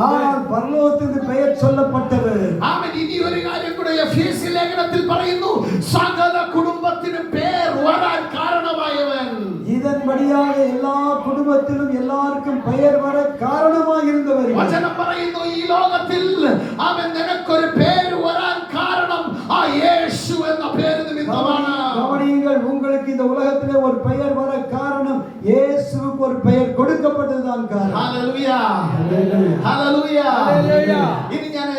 ஆனால் பரலோகத்திற்கு பெயர் சொல்லப்பட்டது. ஆமென். இனி ஒரு காரியம் கூட எபேசிய லேഖനത്തിൽ പറയുന്നു, സകല കുടുംബത്തിനും പേർ വരാൻ കാരണമായവൻ. இதன்படியாக எல்லா குடும்பத்திலும் எல்லாருக்கும் பெயர் வர காரணமாக இருந்தவர். വചനം പറയുന്നു, ഈ ലോകത്തിൽ അവൻ നിനക്കൊരു പേര് വരാൻ കാരണം ആ യേശു എന്ന പേര് നിമിത്തമാണ്. கவனியுங்கள், உங்களுக்கு இந்த உலகத்திலே ஒரு பெயர் வர காரணம் இயேசுவுக்கு ஒரு பெயர் கொடுக்கப்பட்டதுதான் காரணம். Hallelujah, hallelujah, hallelujah. ഇനി ഞാൻ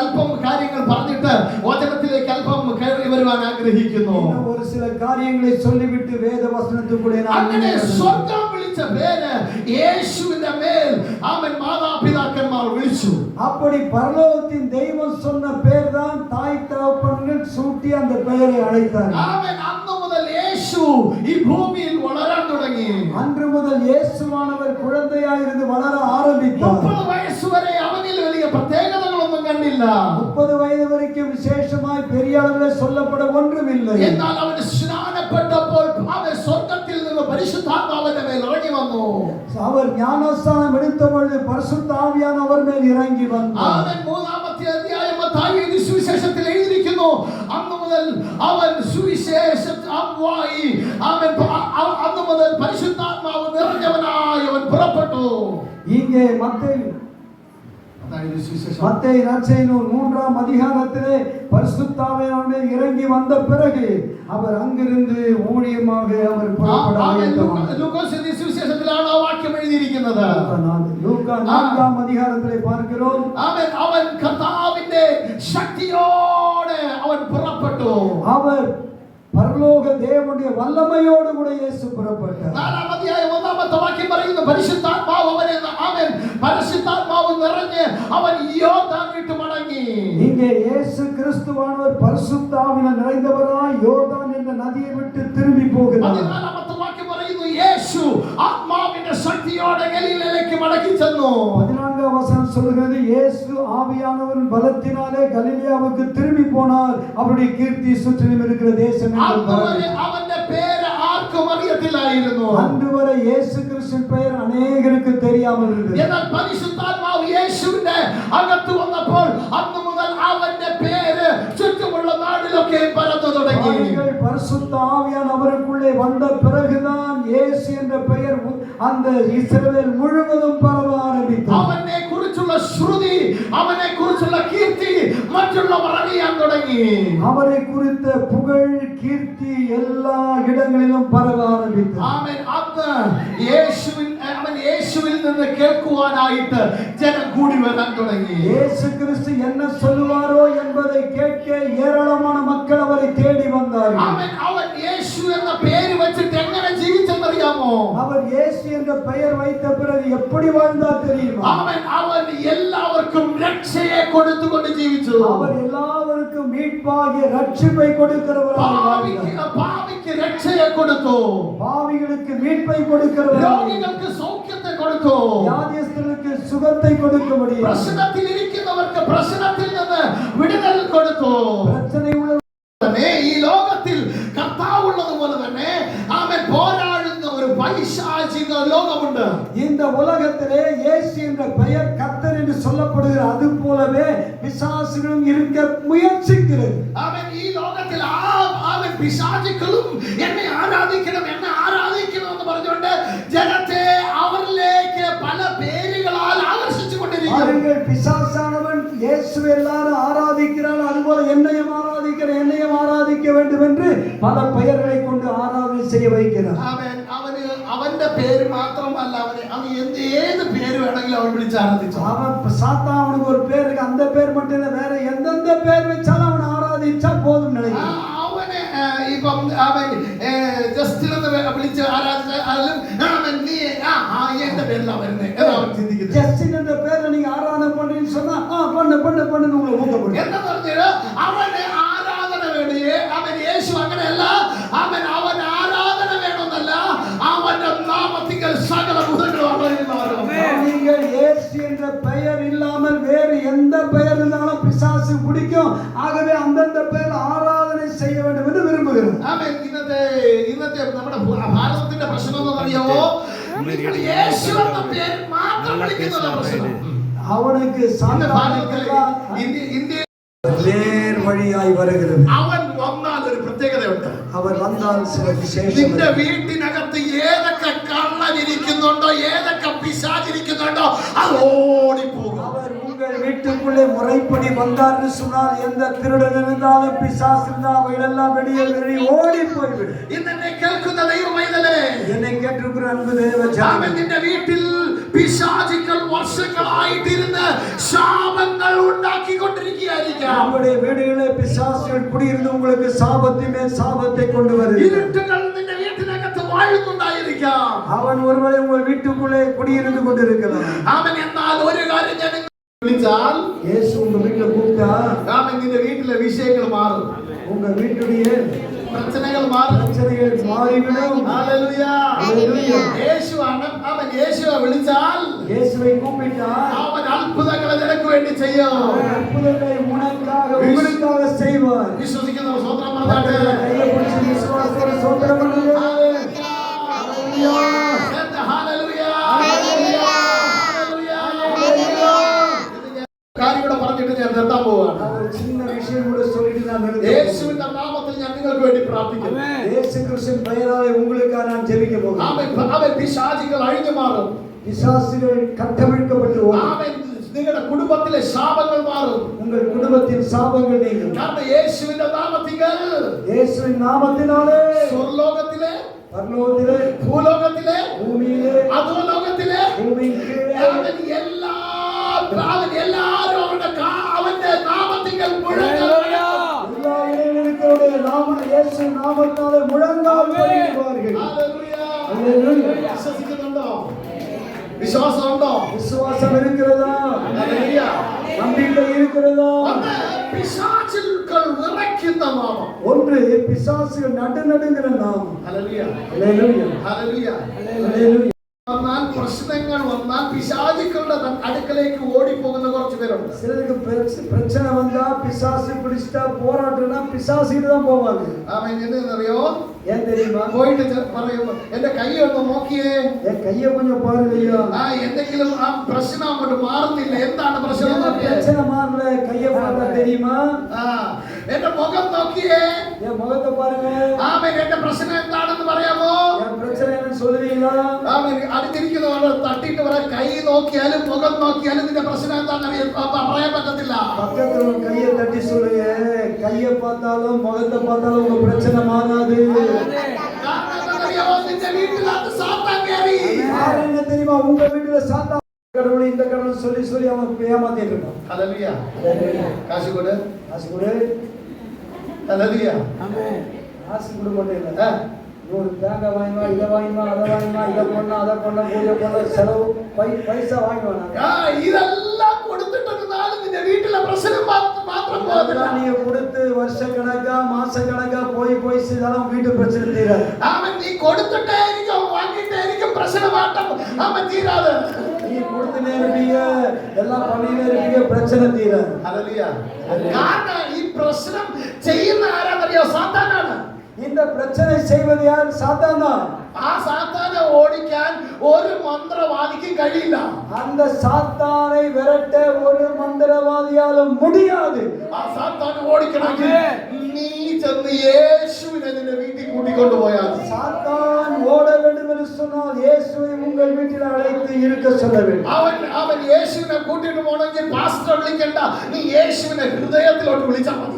അല്പം കാര്യങ്ങൾ പറഞ്ഞിട്ട് വചനത്തിലേക്ക് അല്പം കയറി വരുവാൻ ആഗ്രഹിക്കുന്നു. ഒരു ചില കാര്യങ്ങളെ சொல்லிவிட்டு வேத வசனத்துக்குள்ளே അങ്ങനെ സ്വർഗ്ഗം വിളിച്ച പേര് യേശുവിന്റെ മേൽ അവൻ മാതാപിതാക്കന്മാർ വിളിച്ചു. அப்படி பரலோகத்தின் தெய்வம் சொன்ன பேர் தான் தாய் தகப்பன்கள் சூட்டி அந்த பெயரை அழைத்தார். ஆமென். அன்று முதல் இயேசு ഈ ഭൂമിയിൽ വളരാൻ തുടങ്ങി. அன்று முதல் இயேசுவானவர் குழந்தையாய் இருந்து வளர ஆரம்பித்தார். 30 വയസ്സ് വരെ അവനിൽ വലിയ പ്രത്യേകതകളൊന്നും കണ്ടില്ല. 30 வயது வரைக்கும் விசேஷமாய் பெரிய அளவில் சொல்லப்பட ஒன்றுமில்லை. എന്നാൽ അവൻ സ്നാനപ്പെട്ടപ്പോൾ അവൻ സ്വർഗ്ഗത്തിൽ നിന്ന് പരിശുദ്ധാത്മാവിന്റെ മേൽ ഇറങ്ങി വന്നു. அவர் ஞானஸ்நானம் எடுத்த பொழுது பரிசுத்த ஆவியானவர் அவர் மேல் ഇറങ്ങി വന്നു. ആമേൻ. 3-ാമത്തെ അധ്യായം മത്തായിയുടെ സുവിശേഷത്തിൽ എഴുതിയിരിക്കുന്നു, അന്ന് മുതൽ അവൻ സുവിശേഷമായി ആമേൻ അന്ന് മുതൽ പരിശുദ്ധാത്മാവ് നിറഞ്ഞവനായി അവൻ പുറപ്പെട്ടു. இங்கே மத்தேயு நற்செய்தியின் 3ஆம் அதிகாரத்திலே பரிசுத்த ஆவியானவர் மேல் இறங்கி வந்த பிறகு அவர் அங்கிருந்து ஊழியமாக அவர் புறப்பட ஆயத்தமானார். ലൂക്കോസിന്റെ സുവിശേഷത്തിലാണ് ആ വാക്യം എഴുതിയിരിക്കുന്നത്. ലൂക്കാ 4ആം அதிகாரத்திலே பார்க்கிறோம். ആമേൻ. അവൻ കർത്താവിന്റെ ശക്തിയോടെ അവൻ പുറപ്പെട്ടു. அவர் பரலோக தேவனுடைய வல்லமையோடு கூட இயேசு புறப்பட்டார். 4ஆം അധ്യായം 1-ാമത്തെ വാക്യം പറയുന്നു, പരിശുദ്ധാത്മാവ് അവനെ ആമേൻ പരിശുദ്ധാത്മാവ് നിറഞ്ഞ് അവൻ യോർദാൻ വിട്ട് മടങ്ങി. இங்கே இயேசு கிறிஸ்துவானவர் பரிசுத்த ஆவியால் நிறைந்தவராய் யோர்தான் என்ற நதியை விட்டு திரும்பி போகிறார். 14ാമത്തെ വാക്യം പറയുന്നു, യേശു ആത്മാവിന്റെ ശക്തിയോടെ ഗലീലയിലേക്ക് മടങ്ങി ചെന്നു. 14ஆம் வசனம் சொல்கிறது, இயேசு ஆவியானவரின் பலத்தினாலே கலிலேயாவுக்கு திரும்பி போனார். அவருடைய கீர்த்தி சுற்றிலும் இருக்கிற தேசம் അവന്റെ പേര് ആർക്കും അറിയത്തില്ലായിരുന്നു. அன்று வரை இயேசு கிறிஸ்துவின் பெயர் அநேகருக்கு தெரியாமல் இருந்தது. എന്നാൽ പരിശുദ്ധാത്മാവ് യേശുവിന്റെ അകത്ത് വന്നപ്പോൾ അന്ന് മുതൽ അവന്റെ പേര് ചുറ്റുമുള്ള നാടിലൊക്കെ പരന്നു തുടങ്ങി. பரிசுத்த ஆவியானவர் அவருக்குள்ளே வந்த பிறகுதான் இயேசு என்ற பெயர் அந்த இஸ்ரவேல் முழுவதும் பரவ ஆரம்பித்தது. അവനെ കുറിച്ചുള്ള ശ്രുതി, അവനെ കുറിച്ചുള്ള കീർത്തി മറ്റുള്ളവർ അറിയാൻ തുടങ്ങി. அவரை குறித்த புகழ் கீர்த்தி எல்லா இடங்களிலும் பரவ ஆரம்பித்தது. ആമേൻ. അന്ന് യേശുവിൽ നിന്ന് കേൾക്കുവാനായിട്ട് ജനം കൂടി വരാൻ തുടങ്ങി. இயேசு கிறிஸ்து என்ன சொல்லுவாரோ என்பதை கேட்க ஏராளமான மக்கள் அவரை தேடி வந்தார்கள். ആമേൻ. അവൻ യേശു എന്ന പേര് വെച്ചിട്ട് എങ്ങനെ ജീവിച്ചെന്നറിയാമോ? அவர் இயேசு என்ற பெயர் வைத்த பிறகு எப்படி வாழ்ந்தார் தெரியுமா? ആമേൻ. അവൻ എല്ലാവർക്കും രക്ഷയെ കൊടുത്തുകൊണ്ട് ജീവിച്ചു. அவர் எல்லாருக்கும் மீட்பாகிய ரட்சிப்பை கொடுக்கிறவராக வாழ்ந்தார். പാപിക്ക് രക്ഷയെ കൊടുത്തു. பாவிகளுக்கு மீட்பை கொடுக்கிறவராக, രോഗികൾക്ക് സൗഖ്യത്തെ കൊടുത്തു. வியாதியஸ்தர்களுக்கு சுகத்தை கொடுக்கும்படி, പ്രശ്നത്തിൽ ഇരിക്കുന്നവർക്ക് പ്രശ്നത്തിൽ നിന്ന് വിടുതൽ കൊടുത്തു. பிரச்சனை உள்ள ഈ ലോകത്തിൽ കർത്താവുള്ളതുപോലെ തന്നെ ആമേൻ പോരാടുന്ന ഒരു പൈശാചിക ലോകമുണ്ട്. இந்த உலகத்திலே இயேசு என்ற பெயர் கர்த்தர் என்று சொல்லப்படுகிற அது போலவே பிசாசுகளும் இருக்க முயற்சிக்கிறது. ആമേൻ. ഈ ലോകത്തിൽ ആമേൻ പിശാചുക്കളും എന്നെ ആരാധിക്കണം എന്ന് പറഞ്ഞുകൊണ്ട് ജനത്തെ അവരിലേക്ക് പല പേരുകളാൽ ആകർഷിച്ചുകൊണ്ടിരിക്കുന്നു. பிசாசானவன் இயேசுவை எல்லாரும் ஆராதிக்கிறான், அதுபோல என்னையும் ஆராதிக்க வேண்டும் என்று பல பெயர்களை கொண்டு ஆராதனை செய்ய வைக்கிறார். ആമേൻ. അവന്റെ പേര് മാത്രമല്ല, അവന് ഏത് പേര് വേണമെങ്കിലും അവൻ വിളിച്ച് ആരാധിച്ചു. அவன் சாத்தானுக்கு ஒரு பேர் இருக்கு, அந்த பேர் மட்டும் இல்ல, வேற எந்தெந்த பேர் வச்சாலும் அவன் ஆராதிச்சா போதும் நினைக்கிறான். അവനെ ഇപ്പം അവൻ ജസ്റ്റിൻ എന്ന് വിളിച്ച് ആരാധിച്ചാലും നീ എന്റെ പേരിലാ വരുന്നത് അവൻ ചിന്തിക്കുന്നത്. ஜஸ்டின் என்ற பேர்ல நீங்க ஆராதனை பண்றீங்கன்னு சொன்னா பண்ணு உங்களை ஊக்கப்படுது. എന്താ പറഞ്ഞത്? അവന് ആരാധന വേണ്ടിയേ അവൻ യേശു അങ്ങനെയല്ല. അവൻ ആരാധന വേണമെന്നല്ല, അവന്റെ നാമത്തിൽ സകല ഭൂതങ്ങളും അറിയുന്നവരും. நீங்கள் இயேசு என்ற பெயர் இல்லாமல் வேறு எந்த பெயர் இருந்தாலும் பிசாசு பிடிக்கும். ஆகவே அந்தந்த பெயர் ஆராதனை செய்ய வேண்டும் என்று விரும்புகிறோம். ആമേൻ. ഇന്നത്തെ നമ്മുടെ ഭാരതത്തിന്റെ പ്രശ്നം എന്താണെന്ന് അറിയാമോ? യേശു എന്ന പേര് മാത്രം വിളിക്കുന്നതാണ് പ്രശ്നം. அவனுக்கு இந்த சாத்தானுக்கெல்லாம் இந்திய நேர் வழியாய் வருகிறது. അവൻ വന്നാൽ ഒരു പ്രത്യേകതയുണ്ട്. അവർ വന്നാൽ ചില വിശേഷം. നിന്റെ വീട്ടിനകത്ത് ഏതൊക്കെ കള്ളൻ ഇരിക്കുന്നുണ്ടോ, ഏതൊക്കെ പിശാച് ഇരിക്കുന്നുണ്ടോ, അത് ഓടിപ്പോകും. அவர் உங்கள் வீட்டுக்குள்ளே முறைப்படி வந்தார்னு சொன்னால் எந்த திருடன் இருந்தாலும் பிசாசு இருந்தாலும் அவைகளெல்லாம் வெளியே ஓடி போய்விடும். ഇന്നെ കേൾക്കുന്ന ദൈവമൈതലേ, என்னை கேட்டிருக்கிற அன்பு தேவ ஜனமே, നിന്റെ വീട്ടിൽ പിശാചുക്കൾ വർഷങ്ങളായിട്ടിരുന്ന് ശാപങ്ങൾ ഉണ്ടാക്കിക്കൊണ്ടിരിക്കുകയായിരിക്കാം. உங்களுடைய வீடுகளிலே பிசாசுகள் குடியிருந்து உங்களுக்கு சாபத்தின் மேல் சாபத்தை கொண்டு வருகிறது. ഇരുട്ടുകൾ നിന്റെ വീട്ടിനകത്ത് വാഴുന്നുണ്ടായിരിക്കാം. அவன் ஒருவேளை உங்கள் வீட்டுக்குள்ளே குடியிருந்து கொண்டிருக்கலாம். അവൻ എന്നാൽ ഒരു കാര്യം ഞാൻ വിളിച്ചാൽ, இயேசு உங்க வீட்டுல கூப்பிட்டா അവൻ നിന്റെ വീട്ടിലെ വിഷയങ്ങൾ മാറും, உங்க வீட்டுடைய പ്രശ്നങ്ങൾ മാറും, பிரச்சனைகள் மாறிவிடும். ഹല്ലേലൂയ. യേശുവാണ് അവൻ. യേശുവെ വിളിച്ചാൽ இயேசுவை கூப்பிட்டா അവൻ അത്ഭുതങ്ങൾ നിനക്ക് വേണ്ടി ചെയ്യും. அற்புதங்களை உனக்காக உங்களுக்காக செய்வார். വിശ്വസിക്കുന്നവർ സ്വന്തം പറഞ്ഞാട്ടെ. கையை பிடிச்சு விசுவாசத்தோட ஸ்தோத்திரம் பண்ணுங்க. ഹല്ലേലൂയ. ഹല്ലേലൂയ. കാര്യം കൂടെ പറഞ്ഞിട്ട് ഞാൻ നിർത്താൻ പോവാണ്. நான் ஒரு சின்ன விஷயம் கூட சொல்லிட்டு நான் நிறுத்துறேன். യേശുവിന്റെ നാമത്തിൽ ഞാൻ നിങ്ങൾക്ക് വേണ്ടി പ്രാർത്ഥിക്കുന്നു. இயேசு கிறிஸ்துவின் பெயராலே உங்களுக்காக நான் ஜெபிக்க போகிறேன். അവൻ പിശാചുകൾ അഴിഞ്ഞു മാറും. பிசாசுகள் கட்டவிழ்க்கப்பட்டு ஓடும். അവൻ നിങ്ങളുടെ കുടുംബത്തിലെ ശാപങ്ങൾ മാറും. உங்கள் குடும்பத்தின் சாபங்கள் நீங்கும். കാരണം യേശുവിന്റെ നാമത്തിൽ இயேசுவின் நாமத்தினாலே സ്വർലോകത്തിലെ, பரலோகத்திலே, ഭൂലോകത്തിലെ, பூமியிலே, അധോലോകത്തിലെ பூமியின் கீழே എല്ലാവരും അവന്റെ നാമത്തിൽ മുഴങ്ങും. எல்லா இளைஞர்களுடைய நாமம் இயேசு நாமத்தினாலே முழங்கால் படிவார்கள். ഹല്ലേലൂയ. വിശ്വസിക്കുന്നുണ്ടോ? വിശ്വാസമുണ്ടോ? விசுவாசம் இருக்கிறதா? ഹല്ലേലൂയ. நம்பிக்கை இருக்கிறதா? ഒന്ന് പിശാചുക്കൾ വിറയ്ക്കുന്ന നാമം. ஒன்று பிசாசுகள் நடுநடுங்கிற நாமம். ഹല്ലേലൂയ. ஹல்லேலூயா. ഹല്ലേലൂയ. ஹல்லேலூயா. വന്നാൽ പ്രശ്നങ്ങൾ വന്നാൽ പിശാചുക്കളുടെ അടുക്കലേക്ക് ഓടിപ്പോകുന്ന കുറച്ച് പേരുണ്ട്. சிலருக்கு பிரச்சனை வந்தா பிசாசு பிடிச்சிட்டா போராட்டம்னா பிசாசுகிட்ட தான் போவாங்க. അവൻ എന്തെന്നറിയോ? ஏன் தெரியுமா? പോയിട്ട് പറയും, എന്റെ കൈ ഒന്ന് നോക്കിയേ, என் கையை கொஞ்சம் பாருங்கய்யா. എന്തെങ്കിലും ആ പ്രശ്നം അങ്ങോട്ട് മാറുന്നില്ല. എന്താണ് പ്രശ്നം? பிரச்சனை மாறல, கையை பார்த்தா தெரியுமா? എന്റെ മുഖം നോക്കിയേ, என் முகத்தை பாருங்க. ആമേൻ. എന്റെ പ്രശ്നം എന്താണെന്ന് പറയാമോ? என் பிரச்சனை என்னன்னு சொல்லுவீங்களா? ആമേൻ. അടുത്തിരിക്കുന്നവരുടെ തട്ടിട്ട് പറയാം, കൈ നോക്കിയാലും മുഖം നോക്കിയാലും നിന്റെ പ്രശ്നം എന്താണെന്ന് പറയാൻ പറ്റത്തില്ല. பக்கத்துல ஒரு கையை தட்டி சொல்லுங்க. கையை பார்த்தாலும் முகத்தை பார்த்தாலும் உங்க பிரச்சனை மாறாது. നിന്റെ വീട്ടിനകത്ത് സാത്താൻ കയറി. என்ன தெரியுமா? உங்க வீட்டுல சாத்தான் கடவுள் இந்த கடவுள் சொல்லி சொல்லி அவன் ஏமாத்திட்டு இருக்கான். ഹല്ലേലൂയ. കാശ് കൊട്. காசு கொடு. ഹല്ലേലൂയ. காசு கொடு மட்டும் இல்ல, ஒரு தேங்காய் வாங்கிவா, இதை வாங்கிவா, அதை வாங்கிவா, இதை பண்ண அதை பண்ண பூஜை பண்ண செலவு பைசா வாங்கிவானா? ഇതെല്ലാം കൊടുത്തിട്ടിരുന്നാലും നിന്റെ വീട്ടിലെ പ്രശ്നം മാത്രം പോകത്തില്ല. நீங்க கொடுத்து வருஷ கணக்கா மாச கணக்கா போய் செய்தாலும் வீட்டு பிரச்சனை தீராது. അവൻ നീ കൊടുത്തിട്ടേ ഇരിക്കും, വാങ്ങിയിട്ടേ ഇരിക്കും, പ്രശ്നമാട്ടം അവൻ തീരാതെ. நீ கொடுத்துனே இருப்பீங்க, எல்லாம் பண்ணினே இருப்பீங்க, பிரச்சனை தீராது. ഹല്ലേലൂയ. കാരണം ഈ പ്രശ്നം ചെയ്യുന്ന ആരാന്നറിയോ? സാത്താനാണ്. இந்த பிரச்சனை செய்வது யார்? சாத்தான் தான். ആ സാത്താനെ ഓടിക്കാൻ ഒരു മന്ത്രവാദിക്കും കഴിയില്ല. அந்த சாத்தானை விரட்ட ஒரு மந்திரவாதியாலும் முடியாது. ആ സാത്താനെ ഓടിക്കണമെങ്കിൽ നീ ചെന്ന് യേശുവിനെ നിന്റെ വീട്ടിൽ കൂട്ടിക്കൊണ്ടു പോയാൽ. சாத்தான் ஓட வேண்டும் என்று சொன்னால் இயேசுவை உங்கள் வீட்டில் அழைத்து இருக்க சொல்ல வேண்டும். അവൻ യേശുവിനെ കൂട്ടിട്ട് പോകണമെങ്കിൽ പാസ്റ്റർ വിളിക്കണ്ട, നീ യേശുവിനെ ഹൃദയത്തിലോട്ട് വിളിച്ചാൽ മതി.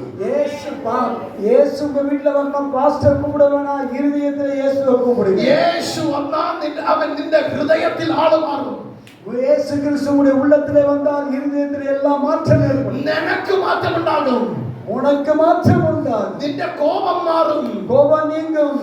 இயேசு உங்க வீட்டுல வரணும், பாஸ்டர் கூப்பிட வேணாம், இருதயத்தில் இயேசுவை கூப்பிடுங்க. യേശു വന്നാൽ അവൻ നിന്റെ ഹൃദയത്തിൽ ആള് മാറും. இயேசு கிறிஸ்துவுடைய உள்ளத்திலே வந்தால் இருதயத்தில் எல்லாம் மாற்றம் ஏற்படும். നിനക്ക് മാറ്റം ഉണ്ടാകും. உனக்கு மாற்றம் உண்டாகும். നിന്റെ കോപം മാറും, கோபம் நீங்கும்.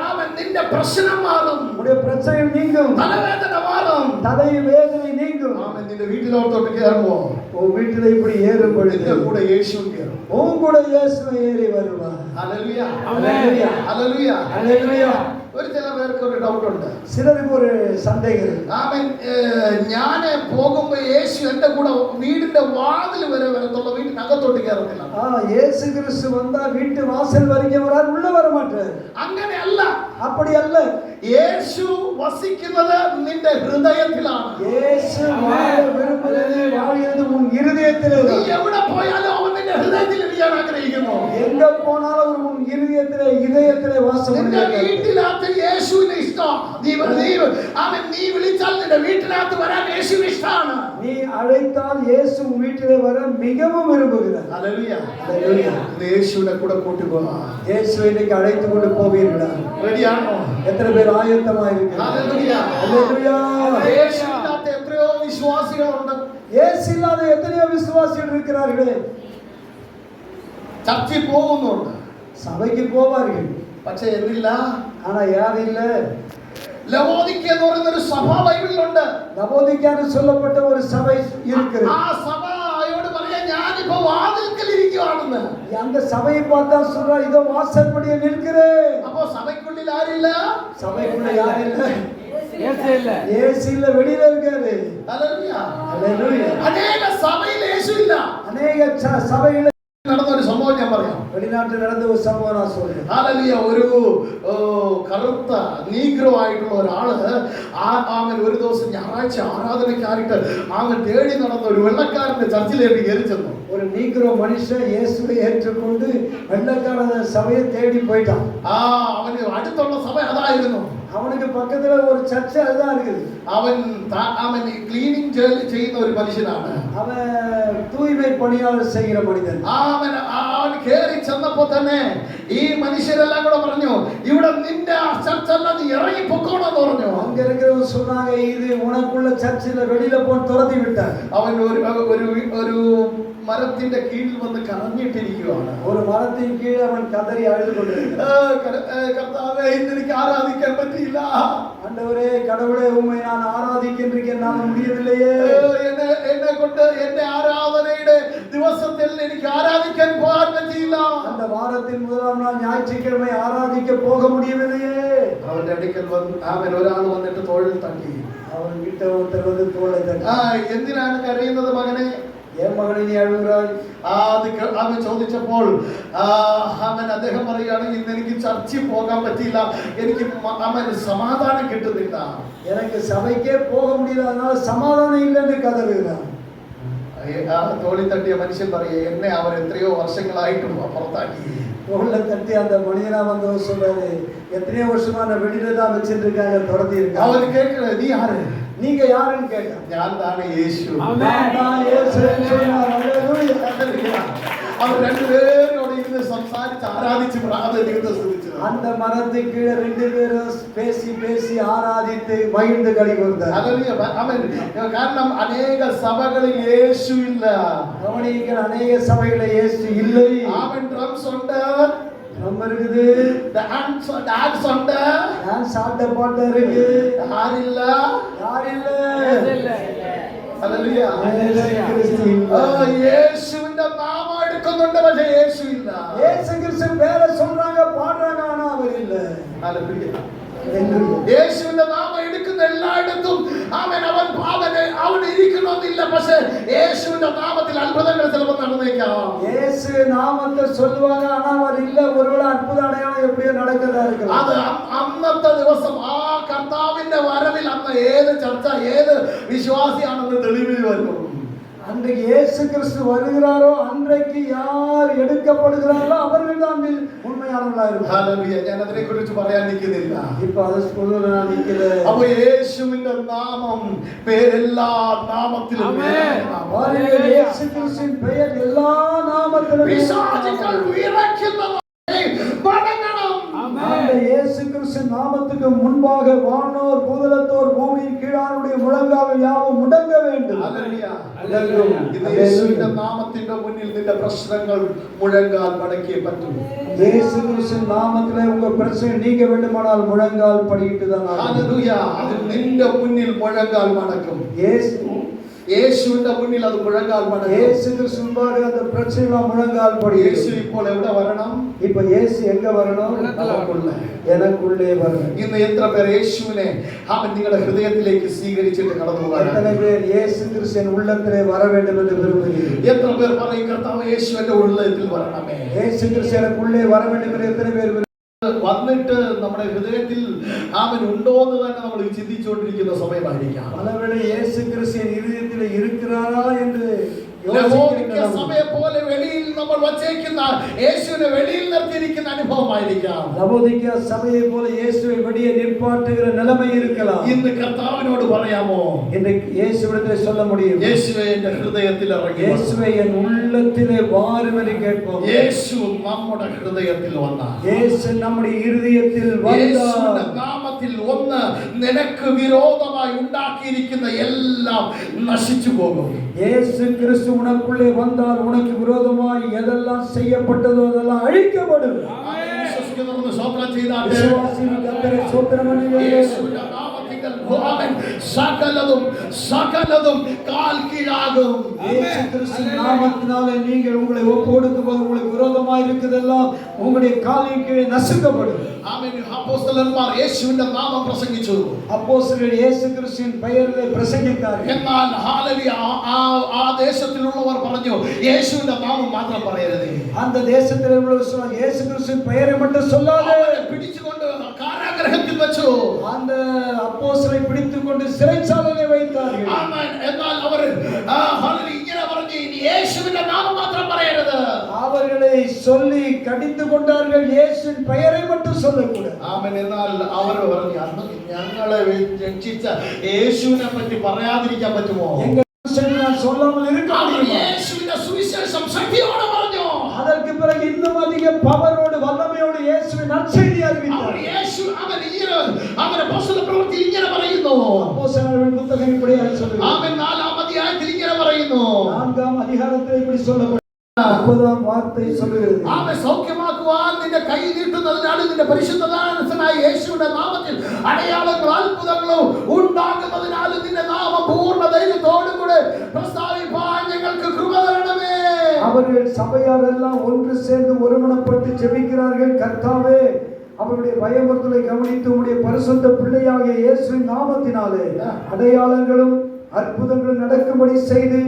അവൻ നിന്റെ പ്രശ്നം മാറും, உடைய பிரச்சனை நீங்கும். തലവേദന മാറും, தலை வேதனை நீங்கும். അവൻ നിന്റെ വീട്ടിലോട്ടോട്ട് കയറുമോ? உன் வீட்டில் இப்படி ஏறும் பொழுது നിന്റെ കൂടെ യേശു കയറും. உன் கூட இயேசு ஏறி வருவார். ഹല്ലേലൂയ. ഹല്ലേലൂയ. ഹല്ലേലൂയ. ஹல்லேலூயா. ഒരു ചില പേർക്ക് ഒരു ഡൗട്ട് ഉണ്ട്. சிலருக்கு ஒரு சந்தேகம். അവൻ ഞാന് പോകുമ്പോ യേശു എന്റെ കൂടെ വീടിന്റെ വാതിൽ വരെ വരത്തുള്ള, വീട്ടിനകത്തോട്ട് കയറത്തില്ല. இயேசு கிறிஸ்து வந்தா வீட்டு வாசல் வரைக்கும் வரார், உள்ள வர மாட்டார். അങ്ങനെയല്ല. அப்படி அல்ல. യേശു വസിക്കുന്നത് നിന്റെ ഹൃദയത്തിലാണ്. இயேசு வாழ விரும்புகிறது, வாழ இருதயத்திலே നീ എവിടെ പോയാലും അവൻ നിന്റെ ഹൃദയത്തിൽ ഇരിക്കാൻ ആഗ്രഹിക്കുന്നു. எங்க போனாலும் உன் இருதயத்திலே இதயத்திலே வாசம் നിന്റെ பண்ணுகிறார். വീട്ടിനകത്ത് യേശുവിനെ ഇഷ്ടം. നീ വിളിച്ചാൽ നിന്റെ വീട്ടിനകത്ത് വരാൻ യേശുവിന് ഇഷ്ടമാണ്. நீ அழைத்தால் இயேசு உன் வீட்டிலே வர மிகவும் விரும்புகிறார். ഹല്ലേലൂയ. ஹல்லேலூயா. ഇന്ന് യേശുവിനെ കൂടെ കൂട്ടിപ്പോവാ. இயேசுவை இன்னைக்கு அழைத்து கொண்டு போவீர்களா? റെഡിയാണോ? எத்தனை பேர் ஆயத்தமா இருக்கிறீர்கள்? ഹല്ലേലൂയ. ஹல்லேலூயா. യേശുവിനകത്ത് എത്രയോ വിശ്വാസികളുണ്ട്. இயேசு இல்லாத எத்தனையோ விசுவாசிகள் இருக்கிறார்களே. ചർച്ചിൽ പോകുന്നുണ്ട്, சபைக்கு போவார்கள், പക്ഷെ എന്നില്ല. ஆனா யார் இல்ல? ലവോദിക്ക എന്ന് പറയുന്ന ഒരു സഭ ബൈബിളിലുണ്ട്. லவோதிக்கேன்னு சொல்லப்பட்ட ஒரு சபை இருக்கிறது. ആ സഭയോട് പറയാ, ഞാനിപ്പോ വാതിൽക്കൽ ഇരിക്കുവാണെന്ന്. அந்த சபையை பார்த்தா சொல்றா, இதோ வாசற்படியே நிற்கிறேன். അപ്പോ സഭയ്ക്കുള്ളിൽ ആരില്ല? சபைக்குள்ள யார் இல்ல? இயேசு இல்ல. இயேசு இல்ல, வெளியில இருக்காரு. ഹല്ലേലൂയ. ஹல்லேலூயா. അനേക സഭയിൽ യേശു ഇല്ല. அநேக சபையில നടന്ന ഒരു സംഭവം ഞാൻ പറയാം. வெளிநாட்டில் நடந்த ஒரு சம்பவம் நான் சொல்றேன். ഹല്ലേലൂയ. ഒരു കറുത്ത നീഗ്രോ ആയിട്ടുള്ള ഒരാള് അവൻ ഒരു ദിവസം ഞായറാഴ്ച ആരാധനയ്ക്കായിട്ട് അവൻ തേടി നടന്ന ഒരു വെള്ളക്കാരന്റെ ചർച്ചിലേക്ക് കയറി ചെന്നു. ஒரு நீக்ரோ மனுஷன் இயேசுவை ஏற்றுக்கொண்டு வெள்ளக்கார சபையை தேடி போயிட்டான். അവന് അടുത്തുള്ള സഭ അതായിരുന്നു. அவனுக்கு பக்கத்துல ஒரு சர்ச் அதுதான் இருக்குது. അവൻ ക്ലീനിങ് ചെയ്യുന്ന ഒരു മനുഷ്യനാണ്. அவன் தூய்மை பணியாளர் செய்கிற மனிதன். അവൻ കേറി ചെന്നപ്പോ തന്നെ ഈ മനുഷ്യരെല്ലാം കൂടെ പറഞ്ഞു, ഇവിടെ നിന്റെ ചർച്ച അല്ല, നീ ഇറങ്ങി പൊക്കോണെന്ന് പറഞ്ഞു. அங்க இருக்கிறவங்க சொன்னாங்க, இது உனக்குள்ள சர்ச் இல்ல, வெளியில போன்னு துரத்தி விட்டார். അവൻ ഒരു മരത്തിന്റെ കീഴിൽ വന്ന് കറങ്ങിയിട്ടിരിക്കുകയാണ്. ஒரு மரத்தின் கீழே அவன் கதறி அழுது கொண்டிருக்கிறான். കർത്താവേ, ഇന്ന് എനിക്ക് ആരാധിക്കാൻ പറ്റിയില്ല. ஆண்டவரே, கடவுளே, உம்மை நான் ஆராதிக்கின்றேன், என்னால் முடியவில்லையே. എന്നെ കൊണ്ട് എന്റെ ആരാധനയുടെ ദിവസത്തിൽ എനിക്ക് ആരാധിക്കാൻ പോകാൻ പറ്റിയില്ല. அந்த வாரத்தின் முதலாம் நாள் ஞாயிற்றுக்கிழமை ஆராதிக்க போக முடியவில்லையே. അവന്റെ അടുക്കൽ ഒരാൾ വന്നിട്ട് തോളിൽ തട്ടി. அவன் கிட்ட ஒருத்தர் வந்து தோளை தட்டி, എന്തിനാണ് കരയുന്നത് മകനെ? என் மகனை நீ அழுகிறாய்? അവൻ ചോദിച്ചപ്പോൾ അദ്ദേഹം പറയുകയാണ്, ഇന്ന് എനിക്ക് ചർച്ചിൽ പോകാൻ പറ്റിയില്ല, എനിക്ക് സമാധാനം കിട്ടുന്നില്ല. எனக்கு சபைக்கே போக முடியல, அதனால சமாதானம் இல்லைன்னு கதறுகிறான். തോളി തട്ടിയ മനുഷ്യൻ പറയുക, എന്നെ അവർ എത്രയോ വർഷങ്ങളായിട്ടും പുറത്താക്കി. தோளை தட்டி அந்த மனிதனா வந்தவர் சொல்றாரு, எத்தனையோ வருஷமா நான் வெளியில தான் வச்சிட்டு இருக்காங்க, துரத்தி இருக்காங்க. அவர் கேட்கிற, நீ யாரு? நீங்க யாருன்னு கேட்டான். ഞാൻ தானே യേശു. நான் இயேசுன்னு சொன்னார். ஹல்லேலூயா. അവർ രണ്ടുപേരോട് ഇരുന്ന് സംസാരിച്ച് ആരാധിച്ച് ദൈവത്തെ സ്തുതിച്ചു. அந்த மரத்துக்கு கீழே ரெண்டு பேரும் பேசி பேசி ஆராதித்து மகிழ்ந்து களி கூர்ந்தார். കാരണം അനേക സഭകളിൽ യേശു ഇല്ല. கவனிக்கிற அநேக சபைகளில் இயேசு இல்லை. അവൻ ഡ്രംസ് ഉണ്ട്, நம்ம இருக்குது, டான்ஸ் ഉണ്ട്, டான்ஸ் ஆட்ட பாட்டு இருக்கு, ആരില്ല? யார் இல்ல? இயேசு இல்ல. ഹല്ലേലൂയ. கிறிஸ்து இல்ல. യേശുവിന്റെ നാമം എടുക്കുന്നുണ്ട്, പക്ഷേ യേശു ഇല്ല. இயேசு கிறிஸ்து பேரை சொல்றாங்க, பாடுறாங்க, ஆனா அவர் இல்ல. ഹല്ലേലൂയ. ஹல்லேலூயா. യേശുവിന്റെ നാമം എടുക്കുന്ന എല്ലായിടത്തും അവിടെ ഇരിക്കണമെന്നില്ല, പക്ഷേ യേശുവിന്റെ നാമത്തിൽ അത്ഭുതങ്ങൾ ചിലപ്പോൾ നടന്നേക്കാം. இயேசு நாமத்தை சொல்லுவாங்க, ஆனா அவர் இல்ல. ஒருவேளை அற்புத அடையாளம் எப்படியோ நடக்கதா இருக்கு. അത് അന്നത്തെ ദിവസം ആ കർത്താവിന്റെ വരവിൽ അന്ന് ഏത് ചർച്ച, ഏത് വിശ്വാസിയാണെന്ന് തെളിവിൽ വരും. அன்றைக்கு இயேசு கிறிஸ்து வருகிறாரோ அன்றைக்கு யார் எடுக்கப்படுகிறாரோ அவர்கள் தான் உண்மையானவர்களாக இருப்பார்கள். ഹല്ലേലൂയ. ഞാൻ അതിനെ കുറിച്ച് പറയാൻ നിൽക്കുന്നില്ല. இப்ப அது சொல்ல நான் நிக்கல. അപ്പൊ യേശുവിന്റെ നാമം എല്ലാ നാമത്തിലും பாருங்கள், இயேசு கிறிஸ்துவின் பெயர் எல்லா நாமத்திலும் പിശാചുക്കൾ വിറയ്ക്കുന്നവരെ വണങ്ങണം. அந்த இயேசு கிறிஸ்து நாமத்துக்கு முன்பாக வானோர் பூதலத்தோர் பூமியின் கீழானுடைய முழங்கால் யாவும் முடங்க வேண்டும். ഹല്ലേലൂയ. ഇന്ന് യേശുവിന്റെ നാമത്തിന്റെ മുന്നിൽ നിന്റെ പ്രശ്നങ്ങൾ മുഴങ്കാൽ മടക്കിയേ പറ്റൂ. இயேசு கிறிஸ்துவின் நாமத்திலே உங்க பிரச்சனை நீங்க வேண்டுமானால் முழங்கால் படியிட்டு தான் ஆகணும். ഹല്ലേലൂയ. അത് നിന്റെ മുന്നിൽ മുഴങ്കാൽ മടക്കും. യേശുവിന്റെ മുന്നിൽ അത് മുഴങ്കാൽ മടക്കും. இயேசு கிறிஸ்து முன்பாக அந்த பிரச்சனை முழங்கால் படியும். യേശു ഇപ്പോൾ എവിടെ വരണം? இப்ப இயேசு எங்க வரணும்? எனக்குள்ளே வரணும். ഇന്ന് എത്ര പേർ യേശുവിനെ അവൻ നിങ്ങളുടെ ഹൃദയത്തിലേക്ക് സ്വീകരിച്ചിട്ട് കടന്നു പോകാൻ? எத்தனை பேர் இயேசு கிறிஸ்து என் உள்ளத்திலே வர வேண்டும் என்று விரும்புகிறீர்கள்? എത്ര പേർ പറയും, കർത്താവ് യേശു എന്റെ ഉള്ളത്തിൽ വരണമേ? இயேசு கிறிஸ்து எனக்குள்ளே வர வேண்டும் என்று எத்தனை பேர் വന്നിട്ട് നമ്മുടെ ഹൃദയത്തിൽ അവൻ ഉണ്ടോ എന്ന് തന്നെ നമ്മൾ ചിന്തിച്ചുകൊണ്ടിരിക്കുന്ന സമയമായിരിക്കാം. பலவேளை இயேசு கிறிஸ்து என் இதயத்தில் இருக்கிறாரா என்று ലവോദിക്ക സഭയെ പോലെ വെളിയിൽ നമ്മൾ വച്ചേക്കുന്ന യേശുവിനെ വെളിയിൽ നിർത്തിയിരിക്കുന്ന അനുഭവമായിരിക്കാം. லவோதிக்கேய சபையை போல இயேசுவை வெளியே நிற்பாட்டுகிற நிலைமை இருக்கலாம். ഇന്ന് കർത്താവിനോട് പറയാമോ? இன்றைக்கு இயேசுவிடத்தில் சொல்ல முடியும், യേശുവേ എന്റെ ഹൃദയത്തിൽ ഇറങ്ങി വരൂ. இயேசுவை என் உள்ளத்திலே வாரும் என்று கேட்போம். യേശു നമ്മുടെ ഹൃദയത്തിൽ വന്നാൽ, இயேசு நம்முடைய இருதயத்தில் യേശുവിന്റെ வந்தார், നാമത്തിൽ ഒന്ന് നിനക്ക് വിരോധമായി ഉണ്ടാക്കിയിരിക്കുന്ന എല്ലാം നശിച്ചു പോകും. இயேசு கிறிஸ்து உனக்குள்ளே வந்தால் உனக்கு விரோதமாய் எதெல்லாம் செய்யப்பட்டதோ அதெல்லாம் அழிக்கப்படும். വിശ്വസിക്കുന്നവർ സ്തോത്രം ചെയ്താട്ടെ. விசுவாசிகள் கர்த்தரை ஸ்தோத்திரம் பண்ணுங்கள். യേശുവിന്റെ നാമത്തിൽ സകലതും സകലതും കാൽ കീഴാകും. இயேசு கிறிஸ்து நாமத்தினாலே நீங்கள் உங்களை ஒப்புக்கொடுக்கும்போது உங்களுக்கு விரோதமாய் இருக்குதெல்லாம் உங்களுடைய காலின் கீழே நசுக்கப்படும். ആമേൻ. അപ്പോസ്തലന്മാർ യേശുവിന്റെ നാമം പ്രസംഗിച്ചു. அப்போஸ்தலர்கள் இயேசு கிறிஸ்துவின் பெயரிலே பிரசங்கித்தார்கள். എന്നാൽ ഹല്ലേലൂയ ആ ദേശത്തിലുള്ളവർ പറഞ്ഞു യേശുവിന്റെ നാമം മാത്രം പറയരുത്. அந்த தேசத்தில் உள்ளவர்கள் சொன்னாங்க இயேசு கிறிஸ்துவின் பெயரை மட்டும் சொல்லாதே. അവരെ പിടിച്ചുകൊണ്ട് കാരാഗൃഹത്തിൽ വെച്ചു. அந்த அப்போஸ்தலரை பிடித்துக்கொண்டு சிறைச்சாலையிலே வைத்தார்கள். ആമേൻ. എന്നാൽ അവർ ഹല്ലേലൂയ ഇങ്ങനെ പറഞ്ഞു, ഇനി യേശുവിന്റെ നാമം മാത്രം പറയരുത്. அவர்களை சொல்லி கடிந்து கொண்டார்கள், இயேசுவின் பெயரை மட்டும் சொல்லக்கூடாது. ആമേൻ. എന്നാൽ അവർ പറഞ്ഞു, അന്ന് ഞങ്ങളെ രക്ഷിച്ച യേശുവിനെ പറ്റി പറയാതിരിക്കാൻ പറ്റുമോ? எங்க நான் சொல்லாமல் இருக்க അവർ முடியுமா? യേശുവിന്റെ സുവിശേഷം ശക്തിയോടെ പറഞ്ഞു. அதற்கு பிறகு இன்னும் அதிக பவரோடு வல்லமையோடு இயேசுவின் நற்செய்தி അവർ அறிவித்தார். യേശു അവൻ അപ്പോസ്തല പ്രവൃത്തിയിൽ ഇങ്ങനെ പറയുന്നു. அப்போஸ்தலர்கள் புத்தகம் இப்படி சொல்லுகிறது. ആമേൻ. 4-ാം അധ്യായത്തിൽ ഇങ്ങനെ പറയുന്നു. 4-ஆம் அதிகாரத்தில் இப்படி சொல்லப்பட்டது. 30-ஆம் வார்த்தை சொல்லுகிறது. ആമേൻ. സൗഖ്യമാക്കുവാൻ നിന്റെ കൈ നീട്ടുന്നതിനാണ് നിന്റെ പരിശുദ്ധദാസനായ യേശുവിന്റെ നാമത്തിൽ അടയാളങ്ങളും അത്ഭുതങ്ങളും ഉണ്ടാകുന്നതിനാൽ നിന്റെ നാമം പൂർണ്ണ ധൈര്യത്തോടുകൂടെ പ്രസ്താവിപ്പാൻ ഞങ്ങൾക്ക് കൃപ തരണമേ. அவர்கள் சபையார் எல்லாம் ஒன்று சேர்ந்து ஒருமனப்பட்டு ஜெபிக்கிறார்கள். கர்த்தாவே, அவருடைய பயமுறுத்தலை கவனித்து உம்முடைய பரிசுத்த பிள்ளையாகிய இயேசுவின் நாமத்தினாலே அடையாளங்களும் அற்புதங்களும் நடக்கும்படி செய்து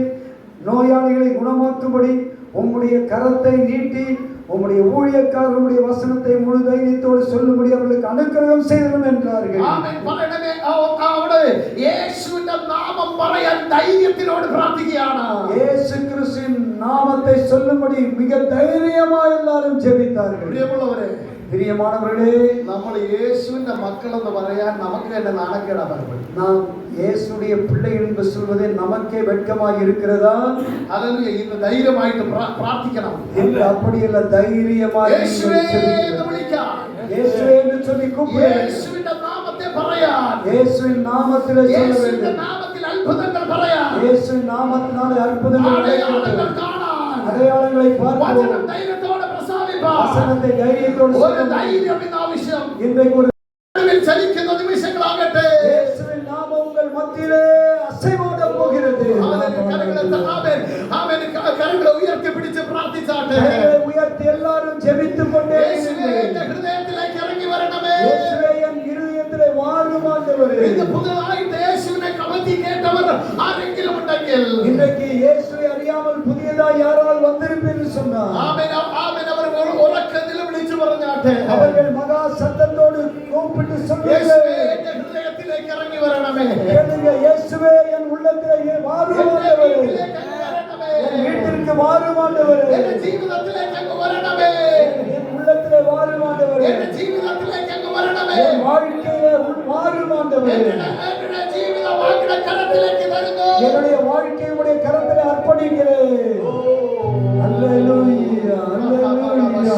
நோயாளிகளை குணமாக்கும்படி உம்முடைய கரத்தை நீட்டி உம்முடைய ஊழியக்காரருடைய வசனத்தை முழு தைரியத்தோடு சொல்லும்படி அவர்களுக்கு அனுக்கிரகம் செய்தலும் என்றார்கள். ആമേൻ. പറയണമേ. അവിടെ യേശുവിന്റെ നാമം പറയാൻ ധൈര്യത്തിനോട് പ്രാർത്ഥിക്കുകയാണ്. இயேசு கிறிஸ்துவின் நாமத்தை சொல்லும்படி மிக தைரியமாக எல்லாரும் ஜெபித்தார்கள். പ്രിയമുള്ളവരെ, பிரியமானவர்களே, നമ്മൾ യേശുവിന്റെ മക്കളെന്ന് പറയാൻ നമുക്ക് തന്നെ നാണക്കേടാ പലപ്പോഴും. நாம் இயேசுடைய பிள்ளை என்று சொல்வதே நமக்கே வெட்கமாக இருக்கிறதா? ഹല്ലേലൂയ. ഇന്ന് ധൈര്യമായിട്ട് പ്രാർത്ഥിക്കണം. என்று அப்படியல்ல, தைரியமாக യേശുവേ എന്ന് വിളിക്കാം. இயேசுவே என்று சொல்லி கூப்பிட வேண்டும். യേശുവിന്റെ നാമത്തെ പറയാൻ, இயேசுவின் நாமத்திலே சொல்ல യേശുവിന്റെ வேண்டும். നാമത്തിൽ അത്ഭുതങ്ങൾ പറയാൻ, இயேசுவின் நாமத்தினாலே அற்புதங்கள் അടയാളങ്ങൾ நடக்கும். കാണാൻ, அடையாளங்களை വചനം பார்ப்போம். ധൈര്യത്തോടെ പ്രസ്താവിപ്പാൻ வசனத்தை தைரியத்தோடு ഒരു சொல்ல வேண்டும். ധൈര്യം ഇന്ന് ആവശ്യം. இன்றைக்கு ஒரு നടുവിൽ ചലിക്കുന്ന നിമിഷങ്ങളാകട്ടെ. இயேசுவின் நாமம் உங்கள் மத்தியிலே அசைவாட போகிறது. കരങ്ങളെ ഉയർത്തി പിടിച്ച് പ്രാർത്ഥിച്ചാട്ടെ. கைகளை உயர்த்தி எல்லாரும் ஜெபித்துக் கொண்டே യേശുവേ இருங்கள். എന്റെ ഹൃദയത്തിലേക്ക് ഇറങ്ങി വരണമേ. இயேசுவே என் இருதயத்திலே வாரும் ஆண்டவரே. ഇന്ന് പുതുതായിട്ട് യേശുവിനെ കമത്തി കേട്ടവർ ആരെങ്കിലും ഉണ്ടെങ്കിൽ, இன்றைக்கு இயேசுவை அறியாமல் புதியதாய் யாரால் வந்திருப்பீர்கள் சொன்னார், ആമേൻ. അവർ ഉറക്ക നിലവിളിച്ചു പറഞ്ഞാട്ടെ. அவர்கள் மகா சத்தத்தோடு கூப்பிட்டு യേശുവേ சொல்லுங்கள், എന്റെ ഹൃദയത്തിലേക്ക് ഇറങ്ങി വരണമേ. கேளுங்க, இயேசுவே என் உள்ளத்திலே வாரும் എന്റെ ஆண்டவரே. വീട്ടിലേക്ക് അങ്ങ് വരണമേ. என் வீட்டிற்கு வாரும் ஆண்டவரே. എന്റെ ജീവിതത്തിലേക്ക് അങ്ങ് വരണമേ. என் உள்ளத்திலே வாரும் ஆண்டவரே. എന്റെ ജീവിതത്തിലേക്ക് അങ്ങ് വരണമേ. என் வாழ்க்கையிலே வாரும் ஆண்டவரே. എന്റെ ജീവിതം അങ്ങയുടെ കരത്തിലേക്ക് തരുന്നു. என்னுடைய வாழ்க்கையுடைய கரத்திலே அர்ப்பணிக்கிறேன். அல்லேலூயா, அல்லேலூயா.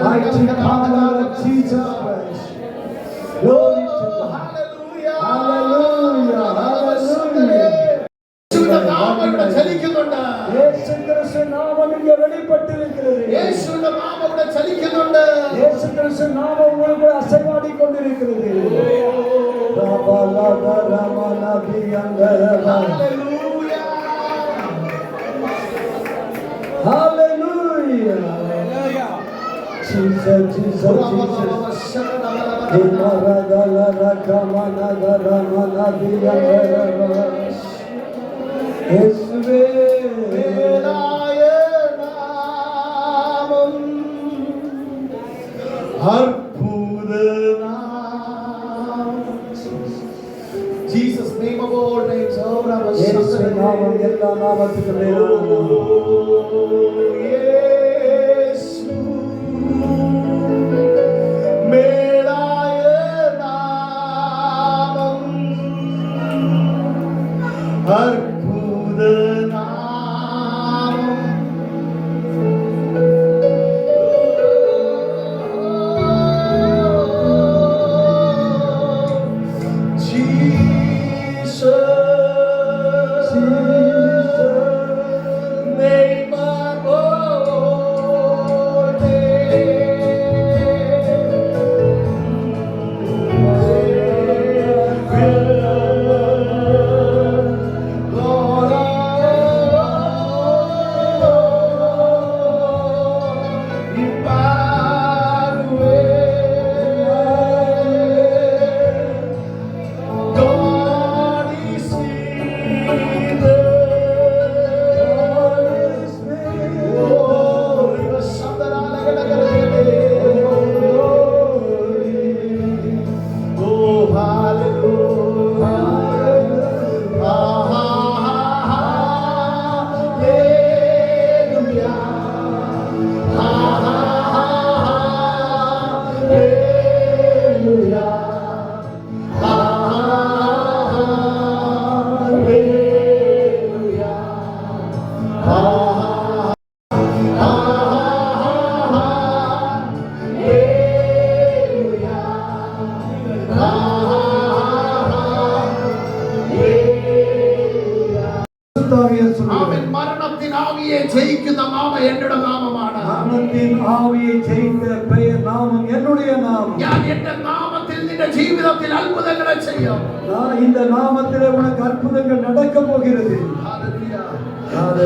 Mighty power of Jesus Christ. Glory to God. Hallelujah, hallelujah. യേശുവിന്റെ നാമം ഇവിടെ ചലിക്കുന്നുണ്ട്. இயேசு கிறிஸ்து நாமம் இங்கே வெளிப்பட்டிருக்கிறது. യേശുവിന്റെ നാമം ഇവിടെ ചലിക്കുന്നുണ്ട്. இயேசு கிறிஸ்து நாமம் உங்களுக்கு அசைவாடி கொண்டிருக்கிறது. Hallelujah. Hallelujah. Jesus, Jesus, Jesus. இயேசுவே മേലായ നാമം, അത്ഭുത നാമം. Jesus name of all names. Oh, Rabba இயேசுவின் நாமம் எல்லா நாமத்துக்கும் மேலான நாமம். இயேசு மேலாய நாமம், அற்புத நாமம். Jesus, name above all names. Lord, God is here. Oh, oh, hallelujah. பரிசுத்தாவியார் சொல்லுகிறார். ஆமென். மரணத்தின் ஆவியை ஜெயிക്കുന്ന நாமம் என்னுடைய நாமമാണ്. மரணத்தின் ஆவியை ஜெயித்த பெயர் நாமம் என்னுடைய நாமம். ഞാൻ എന്റെ നാമത്തിൽ നിന്റെ ജീവിതത്തിൽ അത്ഭുതങ്ങളെ ചെയ്യും. நான் இந்த நாமத்திலே உனக்கு அற்புதங்கள் நடக்க போகிறது. Hallelujah.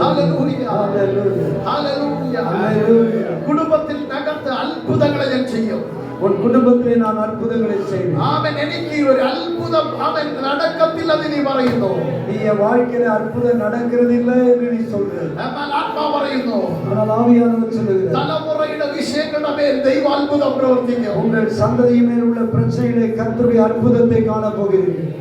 Hallelujah. Hallelujah. Hallelujah. Hallelujah. കുടുംബത്തിൽ നകത്ത് അത്ഭുതങ്ങളെ ഞാൻ ചെയ്യും. உன் குடும்பத்திலே நான் அற்புதங்களை செய்வேன். ആമേൻ. എനിക്ക് ഒരു അത്ഭുതം ആമേൻ നടക്കത്തില്ലെന്ന് നീ പറയുന്നു. நீ என் வாழ்க்கையில அற்புதம் நடக்கிறது இல்லை என்று நீ சொல்ற. എന്നാൽ ആത്മാവ് പറയുന്നു, ஆனால் ஆவியானவர் சொல்லுகிறார், തലമുറയുടെ വിഷയങ്ങളുടെ മേൽ ദൈവ അത്ഭുതം പ്രവർത്തിക്കും. உங்கள் சந்ததியின் மேல் உள்ள பிரச்சனைகளை கர்த்தருடைய அற்புதத்தை காண போகிறீர்கள்.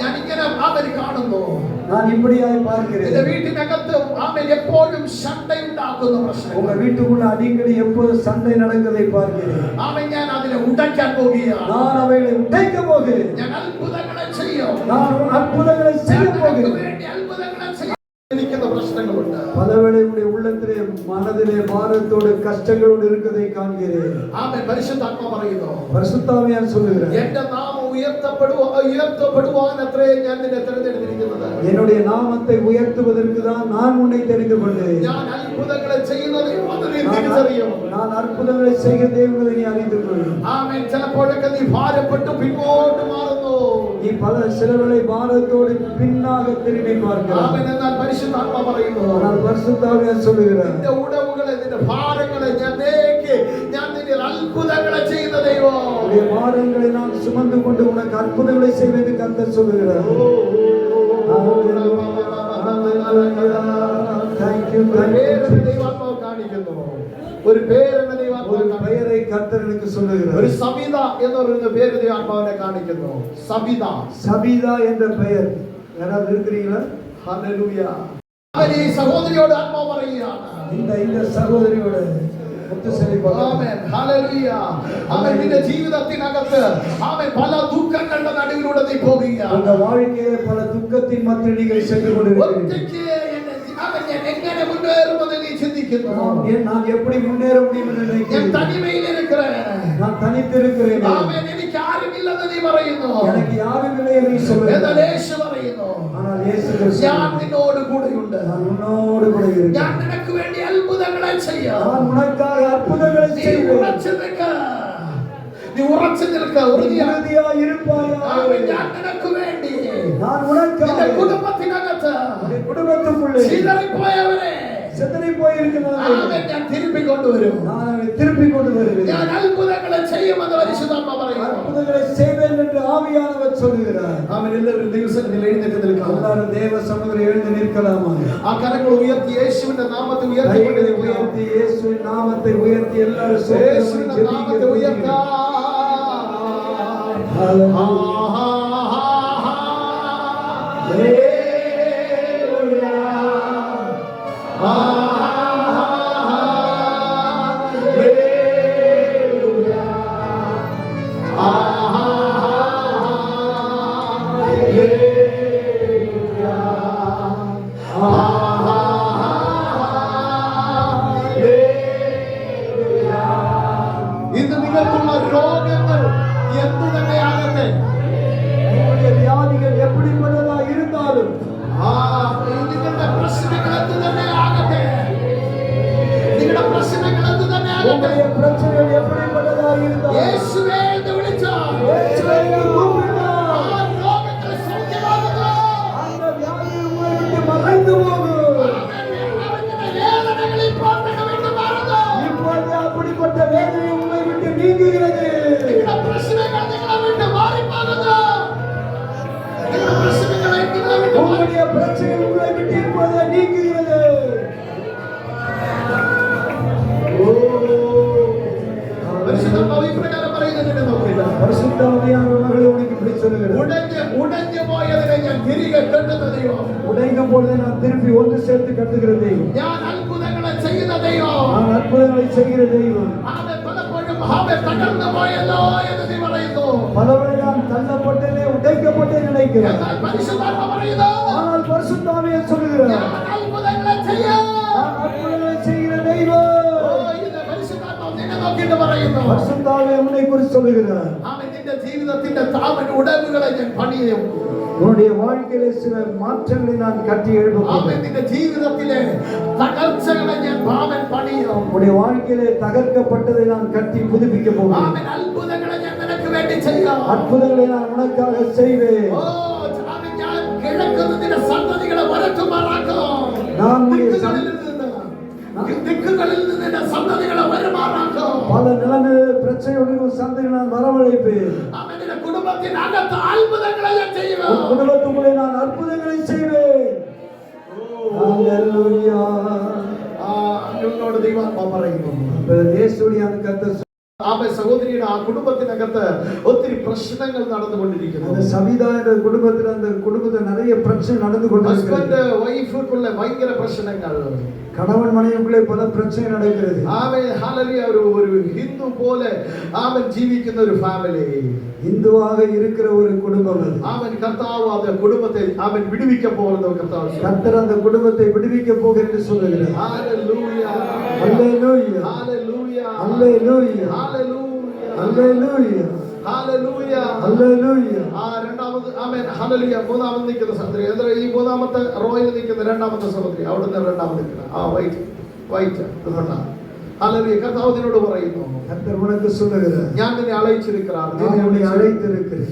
ഞാൻ ഇങ്ങനെ ആമേൻ കാണുന്നു. நான் இப்படியாய் എന്റെ பார்க்கிறேன். വീട്ടിനകത്ത് ആമേൻ എപ്പോഴും ശണ്ടை ഉണ്ടാക്കുന്ന പ്രശ്നം. உங்க வீட்டுக்குள்ள அடிக்கடி எப்போது சண்டை நடக்கிறதை பார்க்கிறேன். ആമേൻ. ഞാൻ അതിനെ ഉടയ്ക്കാൻ പോകുകയാണ്. நான் அவைகளை உடைக்க போகிறேன். ഞാൻ അത്ഭുതങ്ങളെ ചെയ്യും. நான் அற்புதங்களை செய்ய ഞാൻ போகிறேன். വേണ്ടി അത്ഭുതങ്ങളെ ചെയ്യും. ഇരിക്കുന്ന പ്രശ്നങ്ങളുണ്ട്. பலவேளை உடைய உள்ளத்திலே மனதிலே பாரத்தோடு கஷ்டங்களோடு இருக்கிறதை காண்கிறேன். ആമേൻ. പരിശുദ്ധാത്മാ പറയുന്നു, பரிசுத்தாவியார் சொல்லுகிறார், എന്റെ നാമം ഉയർത്തപ്പെടുവാൻ അത്രേ ഞാൻ നിന്നെ തിരഞ്ഞെടുത്തിരിക്കുന്നത്. என்னுடைய நாமத்தை உயர்த்துவதற்கு தான் நான் உன்னை தெரிந்து கொண்டேன். ഞാൻ അത്ഭുതങ്ങളെ ചെയ്യുന്നത് എന്ന് നീ തിരിച്ചറിയും. நான் അற்புதங்களை செய்கிறதே என்பதை நீ அறிந்து கொள். ആമേൻ. ചിലപ്പോഴൊക്കെ നീ ഭാരപ്പെട്ടു പിന്നോട്ട് മാറുന്നു. நீ சிலவேளை பாரத்தோடு பின்னாக திரும்பி பார்க்கிறாய். ആമേൻ. എന്നാൽ പരിശുദ്ധാത്മാ പറയുന്നു, ஆனால் பரிசுத்தாவியார் சொல்லுகிறார், നിന്റെ ഉടവുകളെ നിന്റെ ഭാരങ്ങളെ ഞാൻ നീക്കി ഞാൻ നിന്റെ അത്ഭുതങ്ങളെ ചെയ്യുന്ന ദൈവം. உன்னுடைய பாரங்களை நான் சுமந்து கொண்டு உனக்கு அற்புதங்களை செய்வது கர்த்தர் சொல்லுகிறார். Thank you, thank പേരെന്ന you. ദൈവാത്മാവ് കാണിക്കുന്നു. ഒരു പേരെന്ന ദൈവാത്മാവ് ஒரு കാണിക്കുന്നു. பெயரை கர்த்தர் எனக்கு சொல்லுகிறார். ഒരു സവിത എന്ന് പറയുന്ന പേര് ദൈവാത്മാവിനെ കാണിക്കുന്നു. സവിത. சபிதா என்ற பெயர் யாராவது இருக்கிறீங்களா? ഹല്ലേലൂയ. അവൻ ഈ സഹോദരിയോട് ആത്മാവ് പറയുകയാണ്. இந்த சகோதரியோட முத்துசலி ആമേൻ. ഹല്ലേലൂയ. അവൻ നിന്റെ ജീവിതത്തിനകത്ത് അവൻ പല ദുഃഖങ്ങളുടെ നടുവിലൂടെ നീ പോകുകയാണ്. உங்க வாழ்க்கையிலே பல துக்கத்தின் மத்தியில் நீங்கள் சென்று கொண்டிருக்கிறீர்கள். ഒറ്റയ്ക്ക് അവൻ ഞാൻ എങ്ങനെ മുന്നേറുമെന്ന് നീ ചിന്തിക്കുന്നു. நான் எப்படி முன்னேற முடியும் என்று ഞാൻ நினைக்கிறேன். തനിമയിൽ இருக்கிறேன். நான் தனித்திருக்கிறேன். ആമേൻ. എനിക്ക് ആരുമില്ലെന്ന് നീ പറയുന്നു. எனக்கு யாரும் இல்லை என்று എന്നാൽ சொல்லுகிறார். യേശു പറയുന്നു, ஆனால் இயேசு கிறிஸ்து, ഞാൻ നിന്നോട് കൂടെയുണ്ട്. நான் உன்னோடு கூட இருக்கிறேன். ഞാൻ നിനക്ക് വേണ്ടി അത്ഭുതങ്ങളെ ചെയ്യാം. நான் உனக்காக அற்புதங்களை നീ செய்வேன். ഉറച്ചു നിൽക്ക. നീ ഉറച്ചു നിൽക്ക. உறுதியாய் இருப்பாயாக. ആമേൻ. ഞാൻ നിനക്ക് വേണ്ടി நான் உனக்காக നിന്റെ കുടുംബത്തിനകത്ത് உன்னுடைய குடும்பத்துக்குள்ளே ചിതറിപ്പോയവരെ சிதறி போயிருக்கிறவர்களை ആമേൻ ഞാൻ திருப்பி കൊണ്ടുവരും. நான் அவரை திருப்பி கொண்டு வருவேன். ഞാൻ അത്ഭുതങ്ങളെ ചെയ്യുമെന്ന് പരിശുദ്ധാത്മ പറയുന്നു. அற்புதங்களை செய்வேன் என்று ஆவியானவர் சொல்லுகிறார். ആമേൻ. എല്ലാവരും ദൈവസന്നിധിയിൽ എഴുന്നേറ്റ് നിൽക്കാം. எல்லாரும் தேவ சமூகத்தில் எழுந்து நிற்கலாமா? ആ കരങ്ങൾ ഉയർത്തി യേശുവിന്റെ നാമത്തിൽ கைகளை ഉയർത്തി உயர்த்தி இயேசுவின் நாமத்தை உயர்த்தி எல்லாரும் യേശുവിന്റെ നാമത്തെ ഉയർത്താം. ഇന്ന് നിങ്ങൾക്കുള്ള രോഗങ്ങൾ എന്തു തന്നെയാകട്ടെ, உங்களுடைய வியாதிகள் எப்படிப்பட்டதா இருந்தாலும், നിങ്ങളുടെ പ്രശ്നങ്ങൾ എന്തു തന്നെയാകട്ടെ, നിങ്ങളുടെ പ്രശ്നങ്ങൾ എന്തു തന്നെയാകട്ടെ, உங்களுடைய பிரச்சனைகள் எப்படிப்பட்டதா இருந்தாலும், യേശുവേ എന്ന് വിളിച്ചാൽ இயேசுவை என்று கூப்பிட்டால், ആ രോഗങ്ങൾ സൗഖ്യമാകുന്നു. அந்த வியாதி உங்களை விட்டு மறைந்து போகும். അവന്റെ വേദനകൾ ഇപ്പോൾ തന്നെ വിട്ടു മാറുന്നു. இப்பொழுது அப்படிப்பட்ட வேதனை உங்களை விட்டு நீங்குகிறது. നിങ്ങളുടെ പ്രശ്നങ്ങൾ നിങ്ങളെ വിട്ട് മാറിപ്പോകുന്നു. നിങ്ങളുടെ പ്രശ്നങ്ങൾ നിങ്ങളെ വിട്ട് മാറി. உங்களுடைய பிரச்சனை உங்களை விட்டு இப்பொழுது நீங்குகிறது. പരിശുദ്ധാത്മാവ് ഇപ്രകാരം പറയുന്നതിനെ നോക്കിയിട്ട്, பரிசுத்த ஆவியானவர் மகளே உனக்கு இப்படி சொல்லுகிறது. ഉടഞ്ഞു പോയതിനെ ഞാൻ തിരികെ കെട്ടുന്ന ദൈവം, உடைந்த பொழுது நான் திருப்பி ஒன்று சேர்த்து கட்டுகிற தெய்வம். ഞാൻ അത്ഭുതങ്ങളെ ചെയ്യുന്ന ദൈവം. நான் அற்புதங்களை செய்கிற தெய்வம். അവൻ പലപ്പോഴും അവൻ തകർന്നു പോയല്ലോ എന്ന് നീ പറയുന്നു. பலவரை நான் தள்ளப்பட்டேனே, உடைக்கப்பட்டேன் நினைக்கிறேன். എന്നാൽ പരിശുദ്ധാത്മാവ് പറയുന്നു, ஆனால் பரிசுத்த ஆவியானவர் சொல்லுகிறார், ഞാൻ അത്ഭുതങ്ങളെ ചെയ്യാം. நான் அற்புதங்களை செய்கிற தெய்வம். ഇത് പരിശുദ്ധാത്മാവ് നിന്നെ നോക്കിയിട്ട് പറയുന്നു. பரிசுத்த ஆவியானவர் உன்னை குறித்து சொல்லுகிறார். അവൻ നിന്റെ ജീവിതത്തിന്റെ താമര ഉടവുകളെ ഞാൻ പണിയും. உன்னுடைய வாழ்க்கையிலே சில மாற்றங்களை நான் கட்டி எழுப்ப അവൻ നിന്റെ ജീവിതത്തിലെ തകർച്ചകളെ ഞാൻ അവൻ പണിയും. உன்னுடைய வாழ்க்கையிலே தகர்க்கப்பட்டதை நான் கட்டி புதுப்பிக்க போகிறேன். അവൻ അത്ഭുതങ്ങളെ ഞാൻ നിനക്ക് വേണ്ടി ചെയ്യാം. அற்புதங்களை நான் உனக்காக செய்வேன். അവൻ ഞാൻ കിഴക്കുന്ന നിന്റെ സന്തതികളെ വരട്ടുമാറാക്കും. நான் உன்னுடைய ദിക്കുകളിൽ നിന്ന് നിന്റെ സന്തതികളെ വരുമാറാക്കും. பல நிலைமையில் பிரச்சனையுடன் சந்தை நான் வரவழைப்பேன். അവൻ നിന്റെ കുടുംബത്തിനകത്ത് അത്ഭുതങ്ങളെ ഞാൻ ചെയ്യുക. உன் குடும்பத்துக்குள்ளே நான் அற்புதங்களை செய்வேன். ஹalleluya. അങ്ങോട്ട് ദൈവാത്മാവ് പറയുന്നു. இயேசுடைய அந்த கர்த்தர் ആമേ സഹോദരിയുടെ ആ കുടുംബത്തിനകത്ത് ഒത്തിരി പ്രശ്നങ്ങൾ നടന്നുകൊണ്ടിരിക്കുന്നു. அந்த சபிதா என்ற குடும்பத்தில் அந்த குடும்பத்தில் நிறைய பிரச்சனை நடந்து கொண்டிருக்கிறது. ഹസ്ബൻഡ് വൈഫുക്കുള്ള ഭയങ്കര പ്രശ്നങ്ങൾ, கணவன் மனைவிக்குள்ளே பல பிரச்சனை நடக்கிறது. ആമേ ഹല്ലേലൂയ. ഒരു ഹിന്ദു പോലെ അവൻ ജീവിക്കുന്ന ഒരു ഫാമിലി, இந்துவாக இருக்கிற ஒரு குடும்பம் அது. അവൻ കർത്താവ് അത് കുടുംബത്തെ അവൻ വിടുവിക്ക പോകുന്ന കർത്താവ്. கர்த்தர் அந்த குடும்பத்தை விடுவிக்க போகிறேன் என்று சொல்லுகிறார். ഹല്ലേലൂയ ஹalleluya. ഹല്ലേലൂയ ஹalleluya. ഹല്ലേലൂയ ஹalleluya. ഹല്ലേലൂയ ஹalleluya. രണ്ടാമത് ആമേൻ ഹല്ലേലൂയ. മൂന്നാമത് നിൽക്കുന്ന സഹോദരി, എന്താ ഈ മൂന്നാമത്തെ റോയിൽ നിൽക്കുന്ന രണ്ടാമത്തെ സഹോദരി, അവിടുന്ന് രണ്ടാമത് നിൽക്കുന്ന വൈറ്റ് ഹല്ലേലൂയ. കർത്താവ് നിന്നോട് പറയുന്നു, கர்த்தர் உனக்கு சொல்லுகிறார், ഞാൻ നിന്നെ അழைച്ചിരിக்கிறார். நான் உன்னை அழைத்திருக்கிறேன்.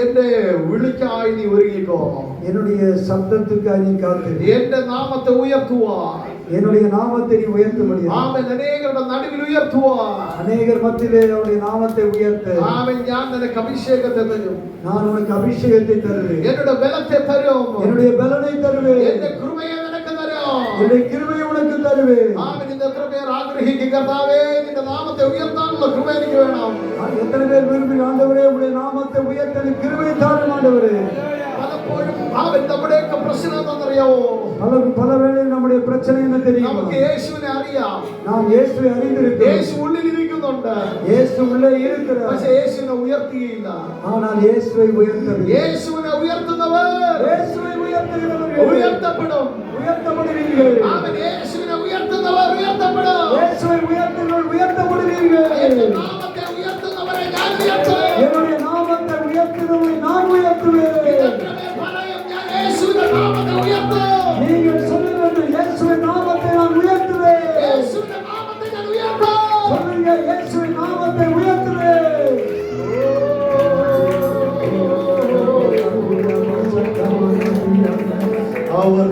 എന്റെ വിളിക്കായി നീ ഒരുങ്ങിക്കോ. என்னுடைய சத்தத்துக்காக நீ காத்திரு. എന്റെ നാമത്തെ ഉയർത്തുവാൻ, என்னுடைய நாமத்தை நீ உயர்த்தும்படியாக ആമേൻ അനേകരുടെ നടുവിൽ ഉയർത്തുവാൻ, அநேகர் மத்தியிலே அவருடைய நாமத்தை உயர்த்த ആമേൻ ഞാൻ നിനക്ക് അഭിഷേകത്തെ തരും. நான் உனக்கு அபிஷேகத்தை தருவேன். എന്നോട് ബലത്തെ തരും. என்னுடைய பலனை தருவேன். എന്റെ കൃപയെ നിനക്ക് തരും. என்னுடைய கிருபையை உனக்கு തരുவேன். ആമേൻ. ഇന്ന് എത്ര പേർ ആഗ്രഹിക്കും, കർത്താവേ നിന്റെ നാമത്തെ ഉയർത്താനുള്ള കൃപ എനിക്ക് വേണം. எத்தனை பேர் விரும்பி ஆண்டவரே உடைய நாமத்தை உயர்த்த கிருபை தாரும் ஆண்டவரே. പലപ്പോഴും അവൻ നമ്മുടെയൊക്കെ പ്രശ്നം എന്താണെന്നറിയാവോ? பல வேளை நம்முடைய பிரச்சனை என்ன தெரியுமா? നമുക്ക് യേശുവിനെ അറിയാം, நாம் இயேசுவை அறிந்திருக்கிறோம். യേശു ഉള്ളിലിരിക്കുന്നുണ്ട്. இயேசு உள்ளே இருக்கிறார். പക്ഷേ യേശുവിനെ ഉയർത്തുകയില്ല. ஆனால் இயேசுவை உயர்த்தவில்லை. യേശുവിനെ ഉയർത്തുന്നവർ இயேசுவை உயர்த்துகிறவர்கள் ഉയർത്തപ്പെടും. உயர்த்தப்படுவீர்கள். അവൻ യേശുവിനെ ഉയർത്തുന്നവർ ഉയർത്തപ്പെടും. இயேசுவை உயர்த்துங்கள், உயர்த்தப்படுவீர்கள். എന്റെ നാമത്തെ ഉയർത്തുന്നവരെ ഞാൻ ഉയർത്തും. என்னுடைய நாமத்தை உயர்த்துகிறவரை நான் உயர்த்துவேன். എത്ര പേർ പറയും, ഞാൻ യേശുവിന്റെ നാമത്തെ ഉയർത്തും. நீங்கள் சொல்லுங்கள், இயேசுவின் நாமத்தை நான் உயர்த்துவேன். യേശുവിന്റെ നാമത്തെ ഞാൻ ഉയർത്തും. சொல்லுங்க, இயேசுவின் நாமத்தை உயர்த்துவேன். அவர்